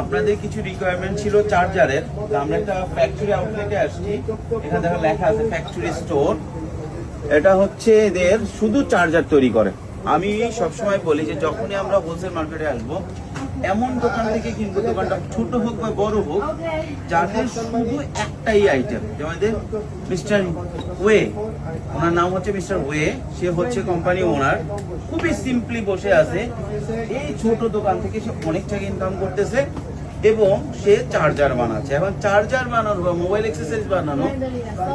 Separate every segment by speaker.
Speaker 1: আপনাদের কিছু রিকোয়ারমেন্ট ছিল চার্জারের, আমরা একটা ফ্যাক্টরি আউটলেটে আসছি। এখানে দেখো লেখা আছে ফ্যাক্টরি স্টোর। এটা হচ্ছে এদের শুধু চার্জার তৈরি করে। আমি সবসময় বলি যে যখনই আমরা হোলসেল মার্কেটে আসবো, এমন দোকান থেকে কিনবো, দোকানটা ছোট হোক বা বড় হোক, যাদের শুধু একটাই আইটেম। যেমন মিস্টার ওয়ে, ওনার নাম হচ্ছে মিস্টার ওয়ে, সে হচ্ছে কোম্পানি ওনার, খুবই সিম্পলি বসে আছে। এই ছোট দোকান থেকে সে অনেক টাকা ইনকাম করতেছে এবং সে চার্জার বানাচ্ছে। এখন চার্জার বানানো বা মোবাইল অ্যাক্সেসরিজ বানানো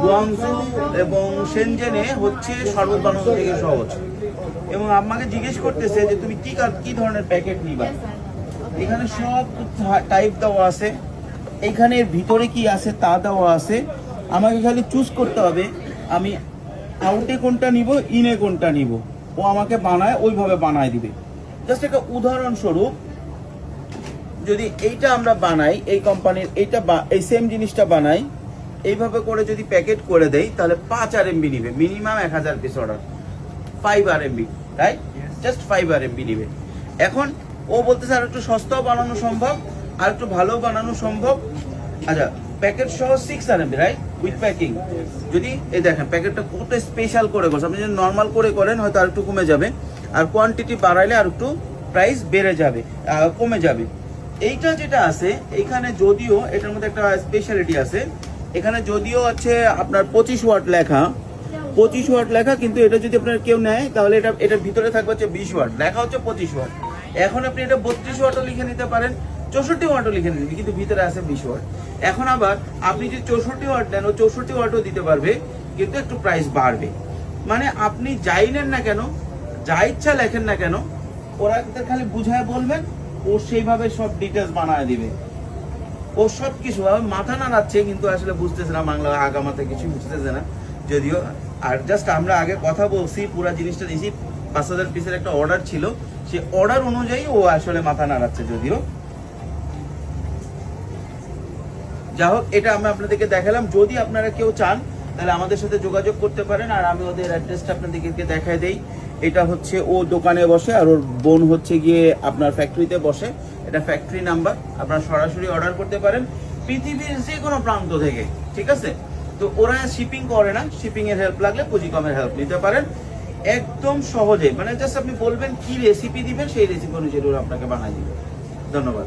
Speaker 1: গুয়াংজু এবং সেনজেনে হচ্ছে শরবত বানানো থেকে সহজ। এবং আমাকে জিজ্ঞেস করতেছে যে তুমি কি ধরনের প্যাকেট নিবা। এখানে সব টাইপ দেওয়া আছে, এখানে ভিতরে কি আছে তা দেওয়া আছে। আমাকে খালি চুজ করতে হবে আমি আউটে কোনটা নিব, ইনে কোনটা নিব। ও আমাকে বানায়, ওইভাবে বানায় দিবে। জাস্ট একটা উদাহরণস্বরূপ, যদি এইটা আমরা বানাই, এই কোম্পানির এইটা এই সেম জিনিসটা বানাই, এইভাবে করে যদি প্যাকেট করে দেই, তাহলে 5 RMB নিবে, minimum 1000 piece order, 5 RMB, right? Just 5 RMB নিবে। এখন ও বলতেছে আর একটু সস্তাও বানানো সম্ভব, আর একটু ভালো বানানো সম্ভব। আচ্ছা, প্যাকেট সহ 6 RMB, রাইট, উইথ প্যাকিং। যদি এই দেখেন প্যাকেটটা কত স্পেশাল করে করছে, আপনি যদি নর্মাল করে করেন হয়তো আর একটু কমে যাবে, আর কোয়ান্টিটি বাড়াইলে আর একটু প্রাইস বেড়ে যাবে, কমে যাবে। এইটা যেটা আছে এখানে, যদিও এটার মধ্যে একটা স্পেশালিটি আছে, এখানে যদিও আছে আপনার 25 ওয়াট লেখা, 25 ওয়াট লেখা, কিন্তু এটা যদি আপনার কেউ নেয় তাহলে এটার ভিতরে থাকবে হচ্ছে 20 ওয়াট, লেখা হচ্ছে 25 ওয়াট। এখন আপনি এটা 32 ওয়াটও লিখে নিতে পারেন, 64 ওয়াটও লিখে নিতে, কিন্তু ভিতরে আছে 20 ওয়াট। এখন আবার আপনি যদি 64 ওয়াট নেন, ও 64 ওয়াটও দিতে পারবে, কিন্তু একটু প্রাইস বাড়বে। মানে আপনি যাই নেন না কেন, যা ইচ্ছা লেখেন না কেন, ওরা খালি বুঝায় বলবেন, ও সেইভাবে সব ডিটেলস বানায় দিবে। ও সব কিছু মাথা নাড়াচ্ছে, কিন্তু আসলে বুঝতেছে না বাংলা, আগামাতে কিছু বুঝতেছে না যদিও। আর জাস্ট আমরা আগে কথা বলছি, পুরো জিনিসটা দিয়েছি, 5000 পিসের একটা অর্ডার ছিল, সে অর্ডার অনুযায়ী ও আসলে মাথা নাড়াচ্ছে যদিও। যা হোক, এটা আমি আপনাদেরকে দেখালাম। যদি আপনারা কেউ চান তাহলে আমাদের সাথে যোগাযোগ করতে পারেন, আর আমি ওদের অ্যাড্রেসটা আপনাদেরকে দেখাই দেই। এটা হচ্ছে ও দোকানে বসে, আর ওর বোন হচ্ছে গিয়ে আপনার ফ্যাক্টরিতে বসে। এটা ফ্যাক্টরি নাম্বার, আপনারা সরাসরি অর্ডার করতে পারেন পৃথিবীর যে কোনো প্রান্ত থেকে, ঠিক আছে? তো ওরা শিপিং করে না, শিপিং এর হেল্প লাগলে পুঁজিকমের হেল্প নিতে পারেন একদম সহজে। মানে জাস্ট আপনি বলবেন কি রেসিপি দিবেন, সেই রেসিপি অনুযায়ী ওরা আপনাকে বানাই দিবে। ধন্যবাদ।